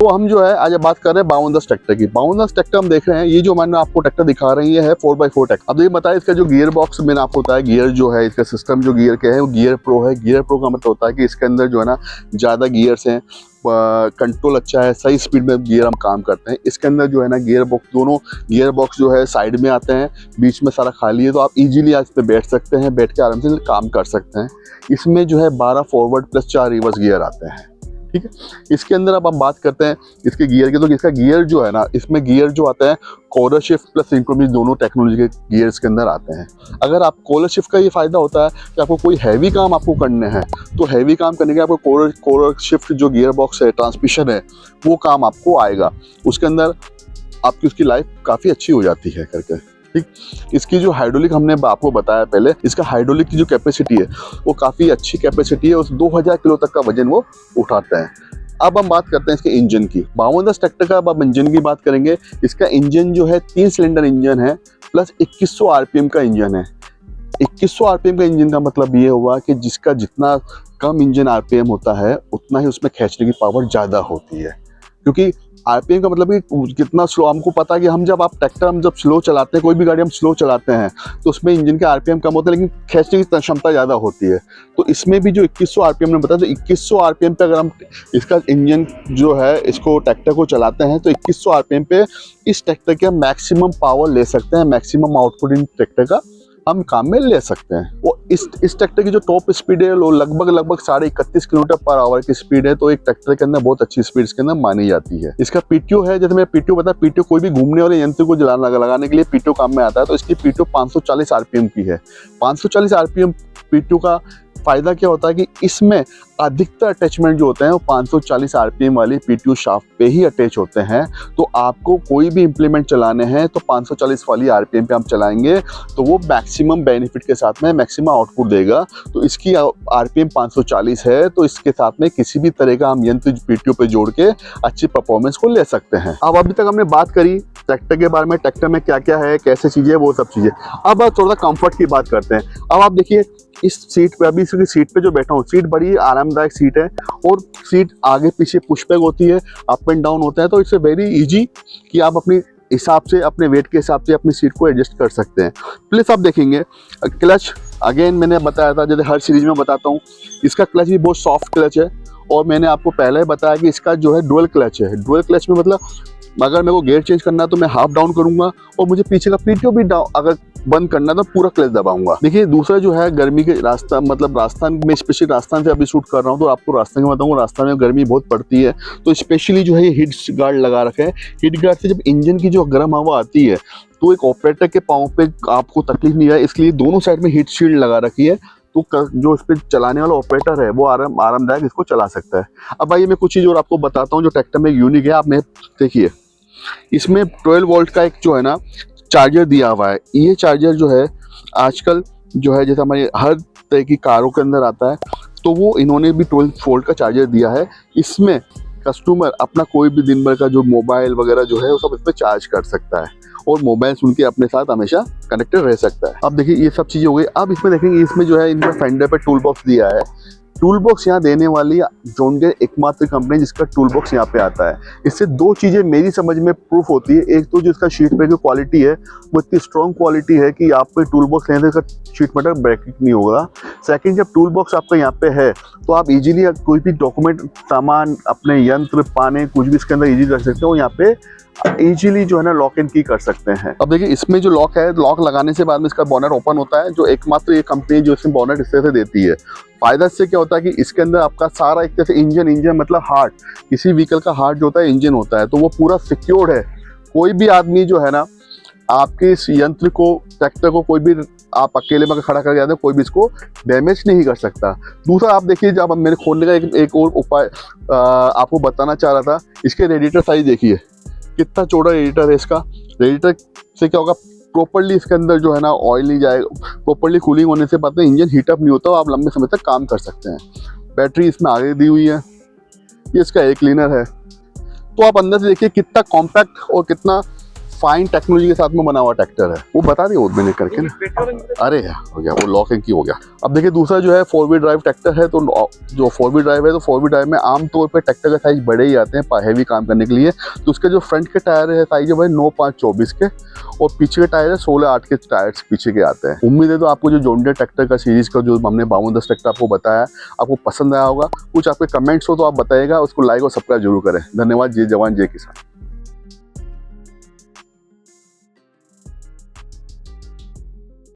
तो हम जो है आज बात कर रहे हैं 5210 ट्रैक्टर की। 5210 ट्रैक्टर हम देख रहे हैं, ये जो मैंने आपको ट्रैक्टर दिखा रही है 4x4 ट्रैक्टर। अब ये बताया इसका जो गियर बॉक्स मैंने आपको बताया, गियर जो है इसका सिस्टम जो गियर के है वो गियर प्रो है। गियर प्रो का मतलब होता है कि इसके अंदर जो है ना ज़्यादा गियर्स हैं, कंट्रोल अच्छा है, सही स्पीड में गियर हम काम करते हैं। इसके अंदर जो है ना गियर बॉक्स, दोनों गियर बॉक्स जो है साइड में आते हैं, बीच में सारा खाली है, तो आप इजीली आज पे बैठ सकते हैं, बैठ के आराम से काम कर सकते हैं। इसमें जो है 12 फॉरवर्ड प्लस 4 रिवर्स गियर आते हैं, ठीक है। इसके अंदर अब हम बात करते हैं इसके गियर की, तो इसका गियर जो है ना, इसमें गियर जो आता है कॉलर शिफ्ट प्लस सिंक्रोनिस दोनों टेक्नोलॉजी के गियर्स के अंदर आते हैं। अगर आप कॉलर शिफ्ट का ये फ़ायदा होता है कि आपको कोई हैवी काम आपको करने हैं, तो हैवी काम करने के आपको कॉलर शिफ्ट जो गियर बॉक्स है, ट्रांसमिशन है, वो काम आपको आएगा। उसके अंदर आपकी उसकी लाइफ काफ़ी अच्छी हो जाती है करके, ठीक। इसकी जो हाइड्रोलिक हमने आपको बताया पहले, इसका हाइड्रोलिक की जो कैपेसिटी है वो काफ़ी अच्छी कैपेसिटी है, उस 2000 किलो तक का वजन वो उठाता है। अब हम बात करते हैं इसके इंजन की। 5210 ट्रैक्टर का अब इंजन की बात करेंगे। इसका इंजन जो है 3 सिलेंडर इंजन है प्लस 2100 आरपीएम का इंजन है। 2100 आरपीएम का इंजन का मतलब ये हुआ कि जिसका जितना कम इंजन आरपीएम होता है उतना ही उसमें खींचने की पावर ज़्यादा होती है, क्योंकि आरपीएम का मतलब कि कितना स्लो, हमको पता है कि हम जब स्लो चलाते हैं, कोई भी गाड़ी हम स्लो चलाते हैं तो उसमें इंजन के आरपीएम कम होते हैं, लेकिन खींचने की क्षमता ज़्यादा होती है। तो इसमें भी जो 2100 आरपीएम ने बताया, तो 2100 आरपीएम पे अगर हम इसका इंजन जो है इसको ट्रैक्टर को चलाते हैं तो 2100 आरपीएम पे इस ट्रैक्टर के मैक्सिमम पावर ले सकते हैं, मैक्सिमम आउटपुट इन ट्रैक्टर का हम काम में ले सकते हैं। वो इस ट्रैक्टर की जो टॉप स्पीड है वो लगभग 31.5 किलोमीटर पर आवर की स्पीड है, तो एक ट्रैक्टर के अंदर बहुत अच्छी स्पीड इसके अंदर मानी जाती है। इसका पीटीओ है, जैसे मैं पीटीओ बताया, पीटीओ कोई भी घूमने वाले यंत्र को लगाने के लिए पीटीओ काम में आता है, तो इसकी पीटीओ 540 आरपीएम की है। 540 आरपीएम पीटीओ का फायदा क्या होता है कि इसमें अधिकतर अटैचमेंट जो होते हैं वो 540 आरपीएम वाली पीटीओ शाफ्ट पे ही अटैच होते हैं। तो आपको कोई भी इंप्लीमेंट चलाने हैं तो 540 वाली आरपीएम पे हम चलाएंगे तो वो मैक्सिमम बेनिफिट के साथ में मैक्सिमम आउटपुट देगा। तो इसकी आरपीएम 540 है, तो इसके साथ में किसी भी तरह का हम यंत्र पीटीओ पे जोड़ के अच्छी परफॉर्मेंस को ले सकते हैं। अब अभी तक हमने बात करी ट्रैक्टर के बारे में, ट्रैक्टर में क्या क्या है, कैसे चीज़ें, वो सब चीज़ें। अब थोड़ा सा कंफर्ट की बात करते हैं। अब आप देखिए इस सीट पे, अभी इसकी सीट पे जो बैठा हूँ, सीट बड़ी आरामदायक सीट है और सीट आगे पीछे पुश बैक होती है, अप एंड डाउन होता है, तो इट्स वेरी इजी कि आप अपनी हिसाब से, अपने वेट के हिसाब से अपनी सीट को एडजस्ट कर सकते हैं। प्लस आप देखेंगे क्लच, अगेन मैंने बताया था, जैसे हर सीरीज में बताता हूँ, इसका क्लच भी बहुत सॉफ्ट क्लच है। और मैंने आपको पहले ही बताया कि इसका जो है डुअल क्लच है। डुअल क्लच में मतलब अगर मेरे को गियर चेंज करना है तो मैं हाफ डाउन करूंगा और मुझे पीछे का पीटीओ भी डाउन अगर बंद करना है तो पूरा क्लच दबाऊंगा। देखिए दूसरा जो है गर्मी के रास्ता, मतलब राजस्थान में, स्पेशली राजस्थान से अभी शूट कर रहा हूँ तो आपको राजस्थान में बताऊंगा, राजस्थान में गर्मी बहुत पड़ती है, तो स्पेशली जो है ये हीट गार्ड लगा रखे हैं। हीट गार्ड से जब इंजन की जो गर्म हवा आती है तो एक ऑपरेटर के पाँव पे आपको तकलीफ नहीं है, इसलिए दोनों साइड में हीट शील्ड लगा रखी है, तो जो इस पर चलाने वाला ऑपरेटर है वो आरामदायक इसको चला सकता है। अब आइए मैं कुछ चीज़ और आपको बताता हूँ जो ट्रैक्टर में यूनिक है। आप में देखिए इसमें 12 वोल्ट का एक जो है ना चार्जर दिया हुआ है। ये चार्जर जो है आजकल जो है जैसे हमारे हर तरह की कारों के अंदर आता है, तो वो इन्होंने भी 12 वोल्ट का चार्जर दिया है। इसमें कस्टमर अपना कोई भी दिन भर का जो मोबाइल वगैरह जो है वो सब इसमें चार्ज कर सकता है और मोबाइल सुन के अपने साथ हमेशा कनेक्टेड रह सकता है। अब देखिए ये सब चीज़ें हो गई। अब इसमें देखेंगे इसमें जो है इनका फेंडर पे टूल बॉक्स दिया है। टूल बॉक्स यहाँ देने वाली जॉन डीयर एकमात्र कंपनी जिसका टूल बॉक्स यहाँ पे आता है। इससे दो चीज़ें मेरी समझ में प्रूफ होती है। एक तो जो इसका शीट मेटल की क्वालिटी है वो इतनी स्ट्रॉन्ग क्वालिटी है कि आपको टूल बॉक्स लेने से इसका शीट मेटल ब्रेकिंग नहीं होगा। सेकंड, जब टूल बॉक्स आपका यहाँ पे है तो आप इजीली कोई भी डॉक्यूमेंट, सामान, अपने यंत्र, पाने, कुछ भी इसके अंदर इजीली रख सकते हो। यहाँ पे इजीली जो है ना लॉक एंड की कर सकते हैं। अब देखिए इसमें जो लॉक है, लॉक लगाने से बाद में इसका बॉनेट ओपन होता है, जो एकमात्र ये कंपनी जो इसमें बॉनेट इस तरह से देती है। फायदा इससे क्या होता है कि इसके अंदर आपका सारा एक तरह से इंजन मतलब हार्ट, किसी व्हीकल का हार्ट जो होता है इंजन होता है, तो वो पूरा सिक्योर्ड है। कोई भी आदमी जो है ना आपके इस यंत्र को, ट्रैक्टर को कोई भी आप अकेले में खड़ा कर जाते हैं, कोई भी इसको डैमेज नहीं कर सकता। दूसरा आप देखिए, जब मेरे खोलने का एक और उपाय आपको बताना चाह रहा था, इसके रेडिएटर साइज देखिए कितना चौड़ा रेडिएटर है इसका। रेडिएटर से क्या होगा, प्रॉपर्ली इसके अंदर जो है ना ऑयल नहीं जाएगा, प्रॉपर्ली कूलिंग होने से बाद में इंजन हीटअप नहीं होता, आप लंबे समय तक काम कर सकते हैं। बैटरी इसमें आगे दी हुई है, ये इसका एयर क्लीनर है। तो आप अंदर से देखिए कितना कॉम्पैक्ट और कितना फाइन टेक्नोलॉजी के साथ में बना हुआ ट्रैक्टर है, वो बता दिया मैंने करके ना। अरे हो गया, वो लॉक एंड की हो गया। अब देखिए दूसरा जो है 4 व्हील ड्राइव ट्रैक्टर है। तो जो 4 व्हील ड्राइव है, तो 4 व्हील ड्राइव में आमतौर पर ट्रैक्टर का साइज बड़े ही आते हैं हैवी काम करने के लिए। तो उसके जो फ्रंट के टायर है साइज है भाई 9-5-24 के, और पीछे के टायर है 16-8 के टायर्स पीछे के आते हैं। उम्मीद है तो आपको जो जॉन डीरे ट्रैक्टर का सीरीज का जो हमने 5210 ट्रैक्टर आपको बताया आपको पसंद आया होगा। कुछ आपके कमेंट्स हो तो आप बताइएगा, उसको लाइक और सब्सक्राइब जरूर करें। धन्यवाद। जय जवान जय किसान।